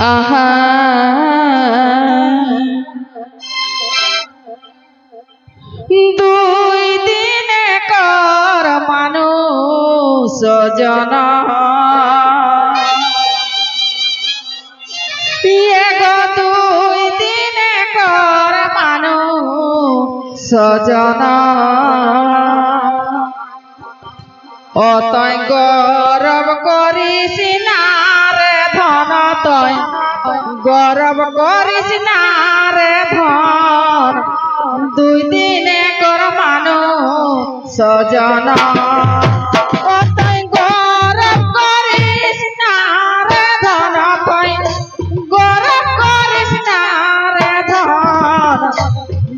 আহা দুই দিনে কর মানুষ জন দুই দিনে কর মানুষ জন অতই গৌরব করিস না রে ধন তই গৌরব করিস না রে ধন দুই দিনে কর মানুষ জন অতই গৌরব করিস না রে ধন তই গৌরব করিস না রে ধন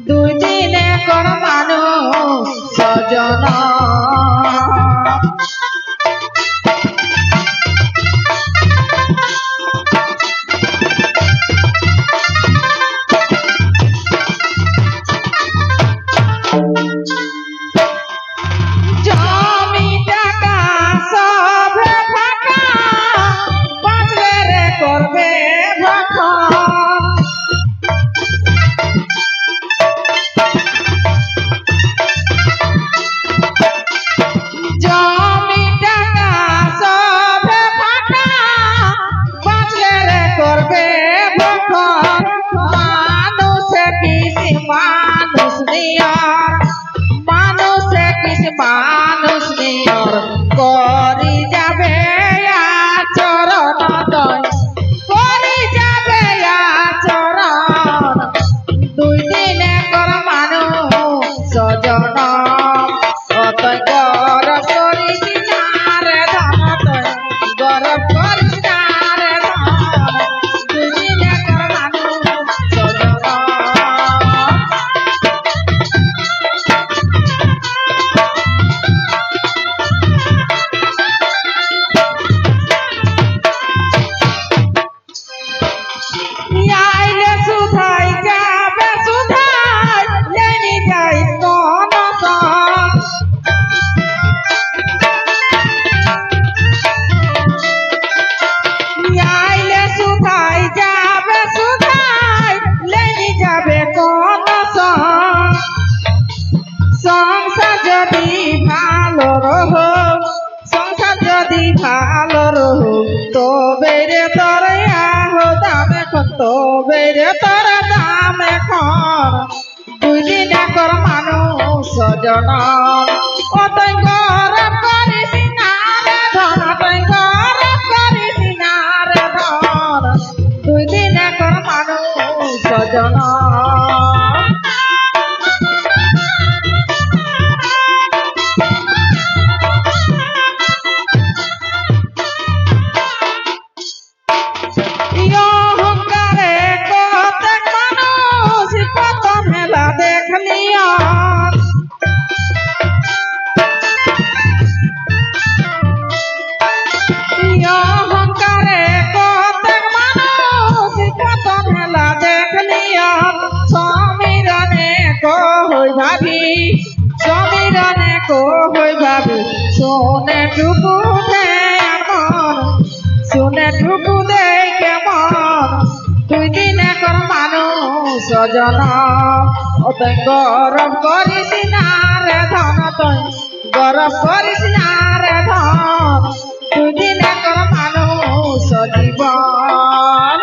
দুই দিনে কর মানুষ জন মানুষ নিয়র করি যাবে আচরণ করি যাবে আচরণ দুই দিনে কর মানুষ জন অতই গৌরব করিস না রে ধন তই গৌরব করিস না রে ধন দুই দিনে কর মানুষ জন সংসার যদি ভালো রহো সংসার যদি ভালো রহো তবে রে তোর আহো দাম এখন তবে রে তোর দাম এখন দুই দিনে কর মানুষ জন অতই গৌরব করিস না রে ধন অতই গৌরব করিস না রে ধন দুই দিনে কর মানুষ জন সমীরনে কই ভাবি শুনে টুকু দে এখন শুনে টুকু দে কেমন দুই দিনে কর মানুষ জন অতই গৌরব করিস না রে ধন তই গৌরব করিস না রে ধন দুই দিনে কর মানুষ জীবন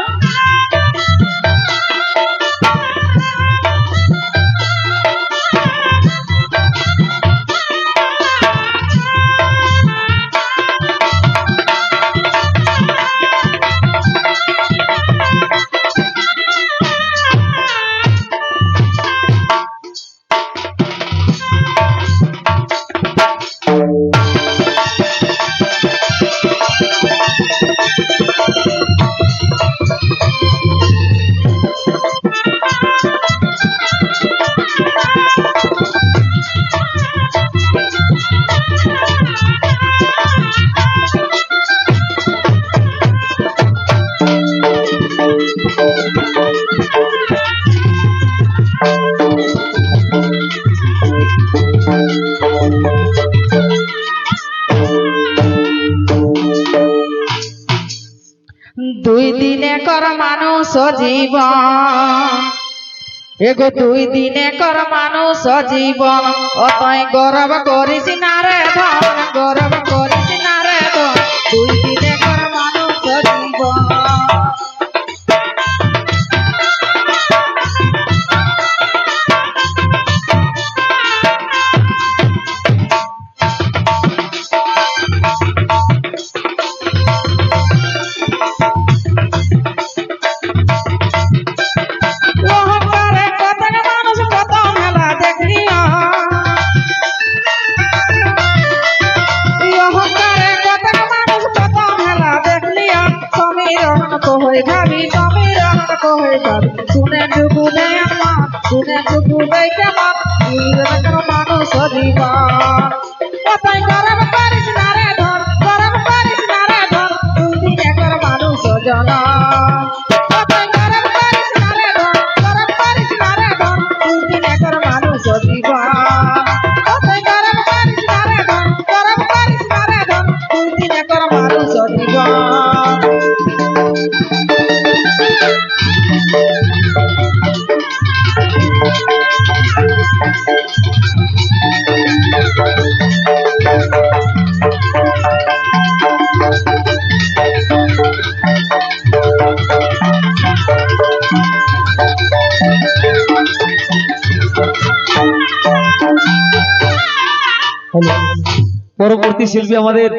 দুই দিনে কর মানুষ জীবন, এগো দুই দিনে কর মানুষ জীবন, অতই গৌরব করিস না রে ধন, গৌরব করিস না রে ধন, দুই দিনে কর মানুষ জীবন। অহংকারে কতক মানুষ কত মেলা দেখলিয়া, অহংকারে কতক মানুষ কত মেলা দেখলিয়া, সমীরণ কহই ভাবি, সমীরণ কহই ভাবি, শুনে টুকু দেয় আমার, শুনে টুকু দেয় কেমন, মানুষ জীবন, কতই গরম করিস না রে ধন, গরম করিস না রে ধন, দুই দিনে কর মানুষ জন। পরবর্তী শিল্পী আমাদের